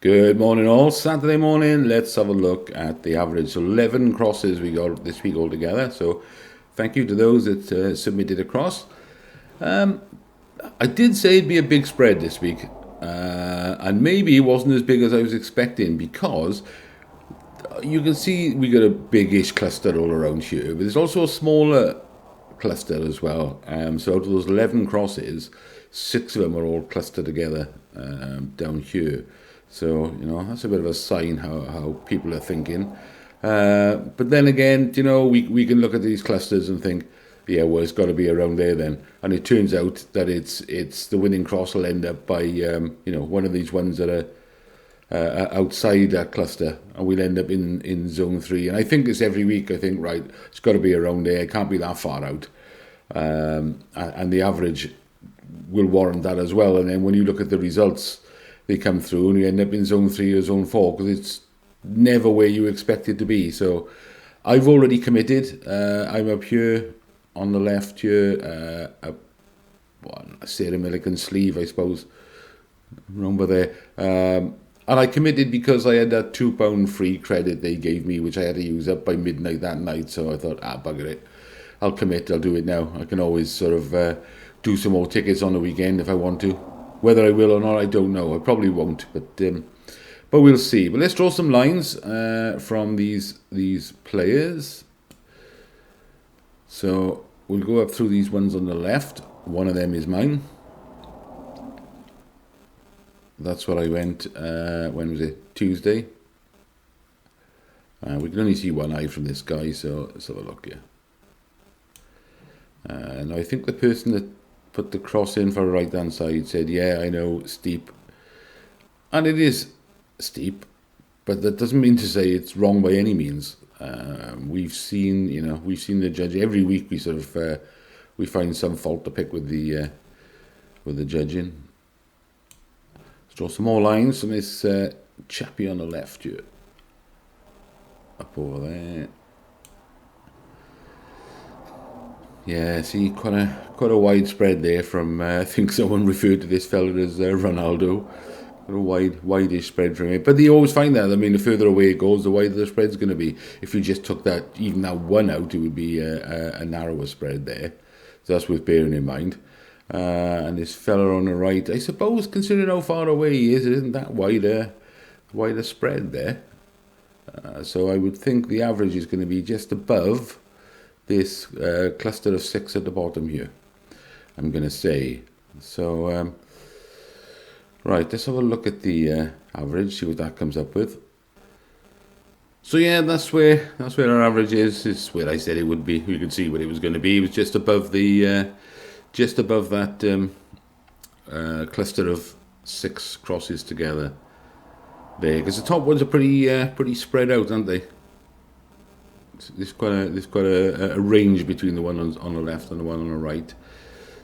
Good morning all, Saturday morning. Let's have a look at the average. 11 crosses we got this week altogether. So thank you to those that submitted across. I did say it'd be a big spread this week. And maybe it wasn't as big as I was expecting because you can see we got a big-ish cluster all around here. But there's also a smaller cluster as well. So out of those 11 crosses, 6 of them are all clustered together down here. So, that's a bit of a sign how people are thinking. But then again, we can look at these clusters and think, yeah, well, it's got to be around there then. And it turns out that it's the winning cross will end up by, one of these ones that are outside that cluster, and we'll end up in zone 3. And I think it's every week. I think, right, it's got to be around there. It can't be that far out. And the average will warrant that as well. And then when you look at the results, they come through and you end up in zone 3 or zone 4 because it's never where you expect it to be. So I've already committed. I'm up here on the left here, a Sarah Millican sleeve, I suppose, remember there. And I committed because I had that £2 free credit they gave me, which I had to use up by midnight that night. So I thought, bugger it. I'll commit. I'll do it now. I can always sort of do some more tickets on the weekend if I want to. Whether I will or not, I don't know. I probably won't, but we'll see. But let's draw some lines from these players. So we'll go up through these ones on the left. One of them is mine. That's what I went. When was it? Tuesday. We can only see one eye from this guy, so let's have a look here. Now I think the person that put the cross in for the right hand side said, yeah, I know, steep. And it is steep, but that doesn't mean to say it's wrong by any means. We've seen the judge every week. We sort of we find some fault to pick with the judging. Let's draw some more lines from this chappie on the left here. Up over there. Yeah, see, quite a wide spread there from, I think someone referred to this fella as Ronaldo. Quite a wide-ish spread from it. But you always find that, I mean, the further away it goes, the wider the spread's going to be. If you just took even that one out, it would be a narrower spread there. So that's worth bearing in mind. And this fella on the right, I suppose, considering how far away he is, it isn't that wider spread there. So I would think the average is going to be just above this cluster of 6 at the bottom here, I'm going to say. So, right, let's have a look at the average, see what that comes up with. So yeah, that's where our average is. It's where I said it would be. You can see what it was going to be. It was just above that cluster of 6 crosses together there, because the top ones are pretty spread out, aren't they? There's quite a range between the one on the left and the one on the right.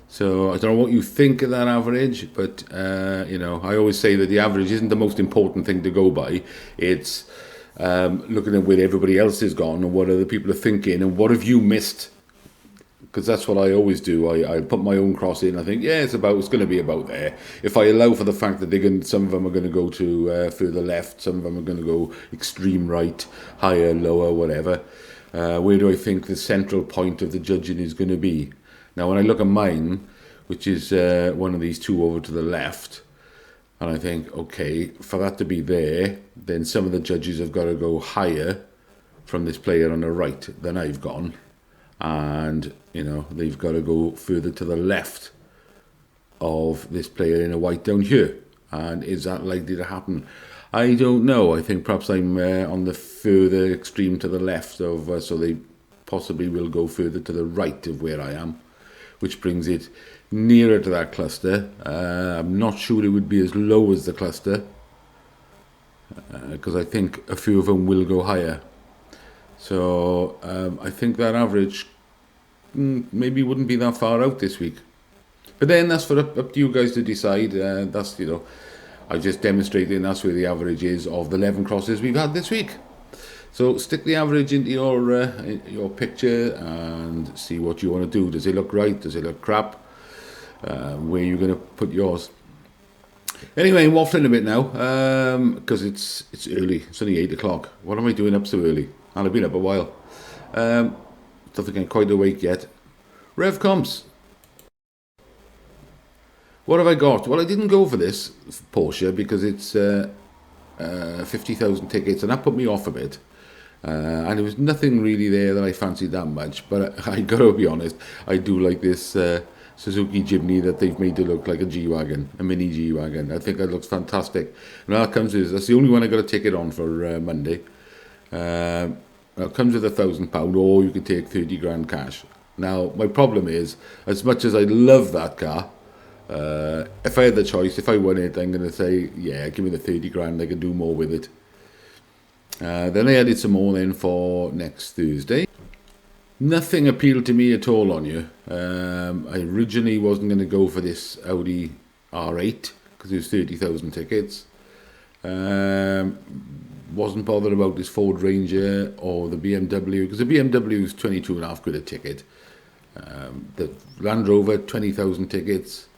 So I don't know what you think of that average, but I always say that the average isn't the most important thing to go by. It's looking at where everybody else has gone and what other people are thinking and what have you missed. Because that's what I always do. I put my own cross in. I think, yeah, it's going to be about there. If I allow for the fact that some of them are going to go to further left, some of them are going to go extreme right, higher, lower, whatever. Where do I think the central point of the judging is going to be? Now, when I look at mine, which is one of these two over to the left, and I think, okay, for that to be there, then some of the judges have got to go higher from this player on the right than I've gone. And, they've got to go further to the left of this player in a white down here. And is that likely to happen? I don't know. I think perhaps I'm on the further extreme to the left of, so they possibly will go further to the right of where I am, which brings it nearer to that cluster. I'm not sure it would be as low as the cluster, because I think a few of them will go higher. So I think that average maybe wouldn't be that far out this week. But then that's up to you guys to decide. That's, I just demonstrated that's where the average is of the 11 crosses we've had this week. So stick the average into your picture and see what you want to do. Does it look right? Does it look crap? Where are you going to put yours? Anyway, I'm waffling a bit now because it's early. It's only 8 o'clock. What am I doing up so early? And I've been up a while. Don't think I'm quite awake yet. Revcomps. What have I got? Well, I didn't go for this Porsche because it's 50,000 tickets, and that put me off a bit. And there was nothing really there that I fancied that much. But I got to be honest, I do like this Suzuki Jimny that they've made to look like a G-Wagon, a mini G-Wagon. I think that looks fantastic. And that's the only one I got a ticket on for Monday. It comes with £1,000, or you can take 30 grand cash. Now, my problem is, as much as I love that car, if I had the choice, if I won it, I'm going to say, yeah, give me the 30 grand, I can do more with it. Then I added some more then for next Thursday. Nothing appealed to me at all on you. I originally wasn't going to go for this Audi R8 because it was 30,000 tickets. Wasn't bothered about this Ford Ranger or the BMW because the BMW is 22.5 quid a ticket. The Land Rover, 20,000 tickets.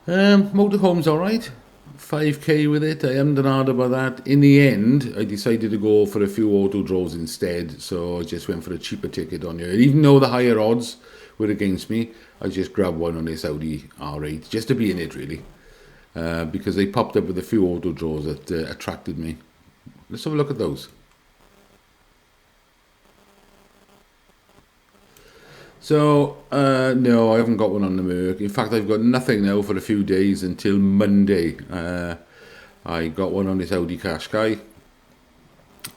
Motorhome's alright. 5k with it. I haven't done hard about that. In the end, I decided to go for a few auto draws instead, so I just went for a cheaper ticket on here. Even though the higher odds were against me, I just grabbed one on this Audi R8 just to be in it, really, because they popped up with a few auto draws that attracted me. Let's have a look at those. So, no, I haven't got one on the Merc. In fact, I've got nothing now for a few days until Monday. I got one on this Audi Qashqai.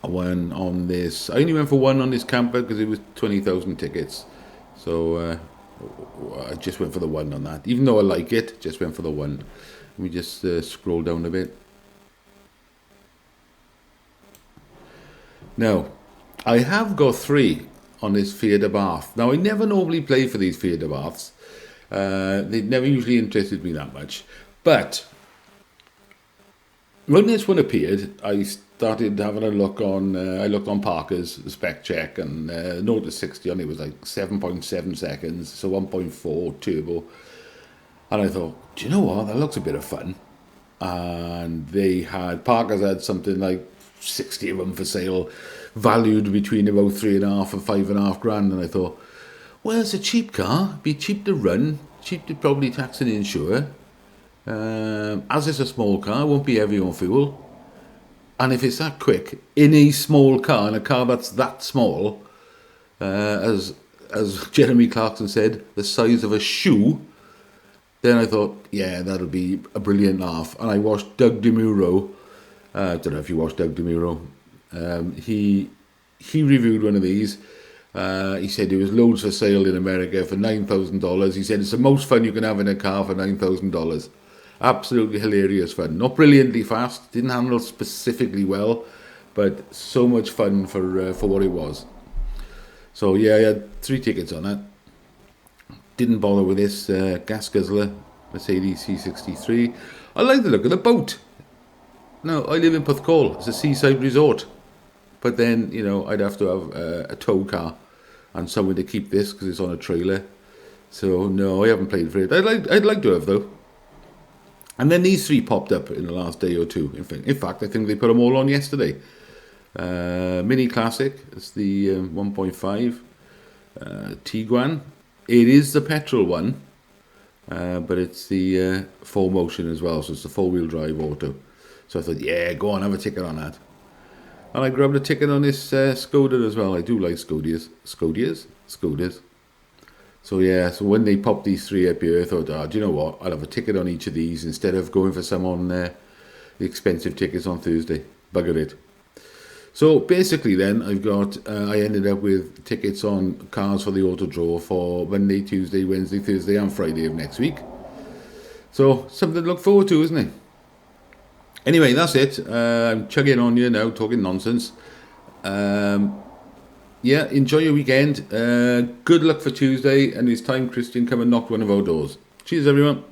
One on this. I only went for one on this camper because it was 20,000 tickets. So, I just went for the one on that. Even though I like it, just went for the one. Let me just scroll down a bit. Now, I have got 3 on this Fiat Abarth. Now, I never normally play for these Fiat Abarths. They never usually interested me that much. But when this one appeared, I started having a look on, I looked on Parker's spec check and noticed 60 on it was like 7.7 seconds, so 1.4 turbo. And I thought, do you know what, that looks a bit of fun. And Parker's had something like 60 of them for sale, valued between about 3.5 and 5.5 grand, and I thought, well, it's a cheap car, be cheap to run, cheap to probably tax and insure. As it's a small car, it won't be heavy on fuel, and if it's that quick in a small car, in a car that's that small, as Jeremy Clarkson said, the size of a shoe, then I thought, yeah, that'll be a brilliant laugh. And I watched Doug DeMuro. I don't know if you watched Doug DeMuro. He reviewed one of these. He said there was loads for sale in America for $9,000. He said it's the most fun you can have in a car for $9,000. Absolutely hilarious fun. Not brilliantly fast. Didn't handle specifically well, but so much fun for what it was. So yeah, I had 3 tickets on that. Didn't bother with this gas guzzler Mercedes C63. I like the look of the boat. No, I live in Puthcall. It's a seaside resort. But then, you know, I'd have to have a tow car and somewhere to keep this because it's on a trailer. So, no, I haven't played for it. I'd like to have, though. And then these 3 popped up in the last day or two. In fact, I think they put them all on yesterday. Mini Classic. It's the 1.5 Tiguan. It is the petrol one. But it's the 4Motion as well. So it's the 4-wheel drive auto. So I thought, yeah, go on, have a ticket on that. And I grabbed a ticket on this Skoda as well. I do like Skodas. So yeah, so when they popped these 3 up here, I thought, do you know what? I'll have a ticket on each of these instead of going for some on the expensive tickets on Thursday. Bugger it. So basically then, I ended up with tickets on cars for the auto draw for Monday, Tuesday, Wednesday, Thursday and Friday of next week. So something to look forward to, isn't it? Anyway, that's it. I'm chugging on you now, talking nonsense. Yeah, enjoy your weekend. Good luck for Tuesday, and it's time Christian come and knock one of our doors. Cheers, everyone.